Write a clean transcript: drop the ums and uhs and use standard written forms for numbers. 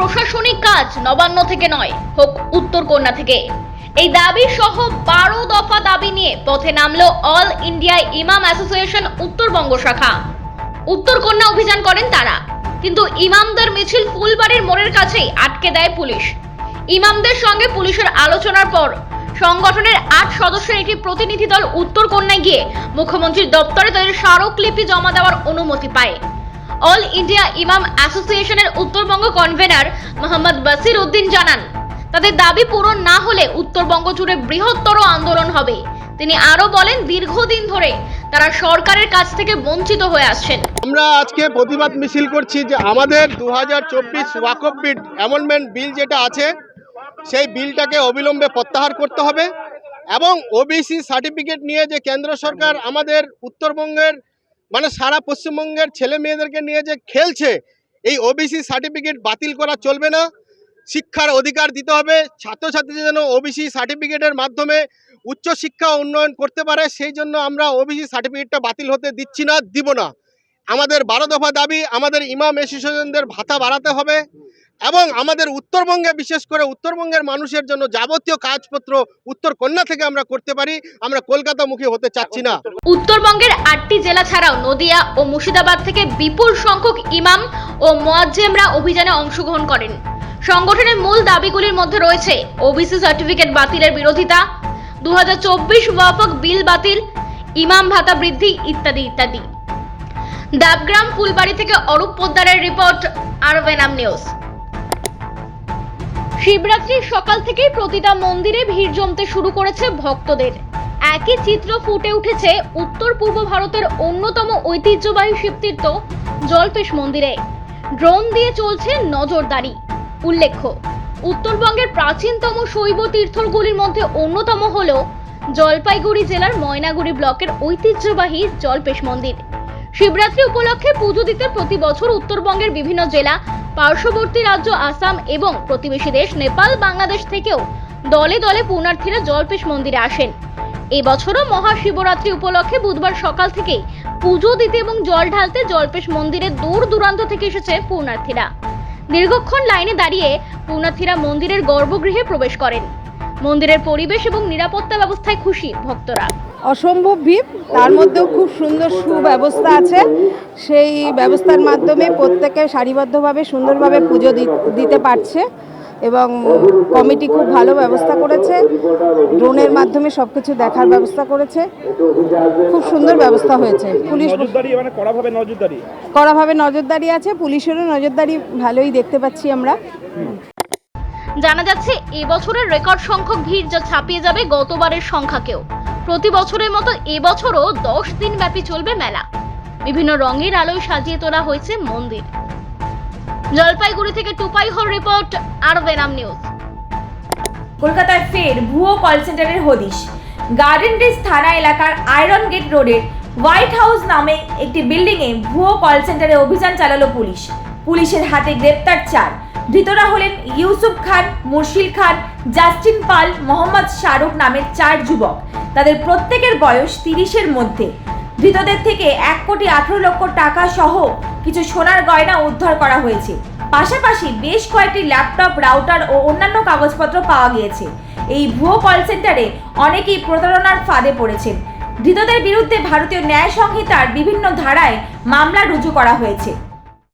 প্রশাসনিক কাজ নবান্ন থেকে নয়, হোক উত্তরকন্যা থেকে। এই দাবি সহ 12 দফা দাবি নিয়ে পথে নামলো অল ইন্ডিয়া ইমাম অ্যাসোসিয়েশন উত্তরবঙ্গ শাখা। উত্তরকন্যা অভিযান করেন তারা, কিন্তু ইমামদের মিছিল ফুলবাড়ির মোড়ের কাছেই আটকে দেয় পুলিশ। ইমামদের সঙ্গে পুলিশের আলোচনার পর সংগঠনের 8 সদস্যের একটি প্রতিনিধি দল উত্তরকন্যায় গিয়ে মুখ্যমন্ত্রীর দপ্তরে তাদের স্মারকলিপি জমা দেওয়ার অনুমতি পায়। অল ইন্ডিয়া ইমাম অ্যাসোসিয়েশনের উত্তরবঙ্গ কনভেনার মোহাম্মদ বাসির উদ্দিন জানান, তাদের দাবি পূরণ না হলে উত্তরবঙ্গ জুড়ে বৃহত্তর আন্দোলন হবে। তিনি আরো বলেন, দীর্ঘদিন ধরে তারা সরকারের কাছ থেকে বঞ্চিত হয়ে আসছেন। আমরা আজকে প্রতিবাদ মিছিল করছি যে আমাদের 2024 ওয়াকফ অ্যামেন্ডমেন্ট বিল যেটা আছে সেই বিলটাকে অবিলম্বে প্রত্যাহার করতে হবে এবং ওবিসি সার্টিফিকেট নিয়ে যে কেন্দ্র সরকার আমাদের উত্তরবঙ্গের মানে সারা পশ্চিমবঙ্গের ছেলে মেয়েদেরকে নিয়ে যে খেলছে, এই ওবিসি সার্টিফিকেট বাতিল করা চলবে না। শিক্ষার অধিকার দিতে হবে, ছাত্রছাত্রীদের যেন ওবিসি সার্টিফিকেটের মাধ্যমে উচ্চশিক্ষা উন্নয়ন করতে পারে, সেই জন্য আমরা ওবিসি সার্টিফিকেটটা বাতিল হতে দিচ্ছি না, দিব না। আমাদের 12 দফা দাবি, আমাদের ইমাম অ্যাসোসিয়েশনদের ভাতা বাড়াতে হবে এবং আমাদের উত্তরবঙ্গে, বিশেষ করে উত্তরবঙ্গের মানুষের জন্য যাবতীয় কাজপত্র উত্তরকন্যা থেকে আমরা করতে পারি। আমরা কলকাতামুখী হতে চাচ্ছি না। উত্তরবঙ্গের 8টি জেলা ছাড়াও নদিয়া ও মুর্শিদাবাদ থেকে বিপুল সংখ্যক ইমাম ও মুয়াজ্জেমরা অভিযানে অংশগ্রহণ করেন। সংগঠনের মূল দাবিগুলির মধ্যে রয়েছে ওবিসি সার্টিফিকেট বাতিলের বিরোধিতা, 2024 ওয়াকফ বিল বাতিল, ইমাম ভাতা বৃদ্ধি ইত্যাদি ইত্যাদি। দেবগ্রাম ফুলবাড়ি থেকে অরূপ পোদ্দারের রিপোর্ট, আরবেনাম নিউজ। শিবরাত্রির সকাল থেকেই প্রতিটা মন্দিরে ভিড় জমতে শুরু করেছে ভক্তদের। একই চিত্র ফুটে উঠেছে উত্তর পূর্ব ভারতের অন্যতম ঐতিহ্যবাহী শিবতীর্থ জল্পেশ মন্দিরে। ড্রোন দিয়ে চলছে নজরদারি। উল্লেখ্য, উত্তরবঙ্গের প্রাচীনতম শৈব তীর্থগুলির মধ্যে অন্যতম হল জলপাইগুড়ি জেলার ময়নাগুড়ি ব্লকের ঐতিহ্যবাহী জল্পেশ মন্দির। শিবরাত্রি উপলক্ষে পুজো দিতে প্রতি বছর উত্তরবঙ্গের বিভিন্ন জেলা, পার্শ্ববর্তী রাজ্য আসাম এবং প্রতিবেশী দেশ নেপাল, বাংলাদেশ থেকেও দলে দলে পুণ্যার্থীরা জল্পেশ মন্দিরে আসেন। এবছরও মহাশিবরাত্রি উপলক্ষে বুধবার সকাল থেকেই পুজো দিতে এবং জল ঢালতে জল্পেশ মন্দিরে দূর দূরান্ত থেকে এসেছে পুণ্যার্থীরা। দীর্ঘক্ষণ লাইনে দাঁড়িয়ে পুণ্যার্থীরা মন্দিরের গর্ভগৃহে প্রবেশ করেন। মন্দিরের পরিবেশ এবং নিরাপত্তা ব্যবস্থায় খুশি ভক্তরা। অসম্ভব ভিড়, তার মধ্যেও খুব সুন্দর সুব্যবস্থা আছে। সেই ব্যবস্থার মাধ্যমে প্রত্যেকে সারিবদ্ধভাবে সুন্দরভাবে পুজো দিতে পারছে এবং কমিটি খুব ভালো ব্যবস্থা করেছে। ড্রোনের মাধ্যমে সব কিছু দেখার ব্যবস্থা করেছে। খুব সুন্দর ব্যবস্থা হয়েছে। পুলিশ কড়াভাবে নজরদারি আছে, পুলিশেরও নজরদারি ভালোই দেখতে পাচ্ছি আমরা। জানা যাচ্ছে এবছরের রেকর্ড সংখ্যক ভিড় যা ছাপিয়ে যাবে গতবারের সংখ্যাকেও। প্রতি বছরের মতো এবছরও 10 দিন ব্যাপী চলবে মেলা। বিভিন্ন রঙের আলোয় সাজিয়ে তোলা হয়েছে মন্দির। জলপাইগুড়ি থেকে টুপাইহর রিপোর্ট, আরবেনাম নিউজ। কলকাতায় ফের ভুয়ো কল সেন্টারের হদিশ। গার্ডেন রিচ থানা এলাকার আয়রন গেট রোডের হোয়াইট হাউস নামে একটি বিল্ডিংয়ে ভুয়ো কল সেন্টারে অভিযান চালালো পুলিশ। পুলিশের হাতে গ্রেপ্তার 4। ধৃতরা হলেন ইউসুফ খান, মুর্শিল খান, জাস্টিন পাল, মোহাম্মদ শাহরুখ নামের 4 যুবক। তাদের প্রত্যেকের বয়স 30-এর মধ্যে। ধৃতদের থেকে 1,18,00,000 টাকা সহ কিছু সোনার গয়না উদ্ধার করা হয়েছে। পাশাপাশি বেশ কয়েকটি ল্যাপটপ, রাউটার ও অন্যান্য কাগজপত্র পাওয়া গিয়েছে। এই ভুয়ো কল সেন্টারে অনেকেই প্রতারণার ফাঁদে পড়েছেন। ধৃতদের বিরুদ্ধে ভারতীয় ন্যায় সংহিতার বিভিন্ন ধারায় মামলা রুজু করা হয়েছে।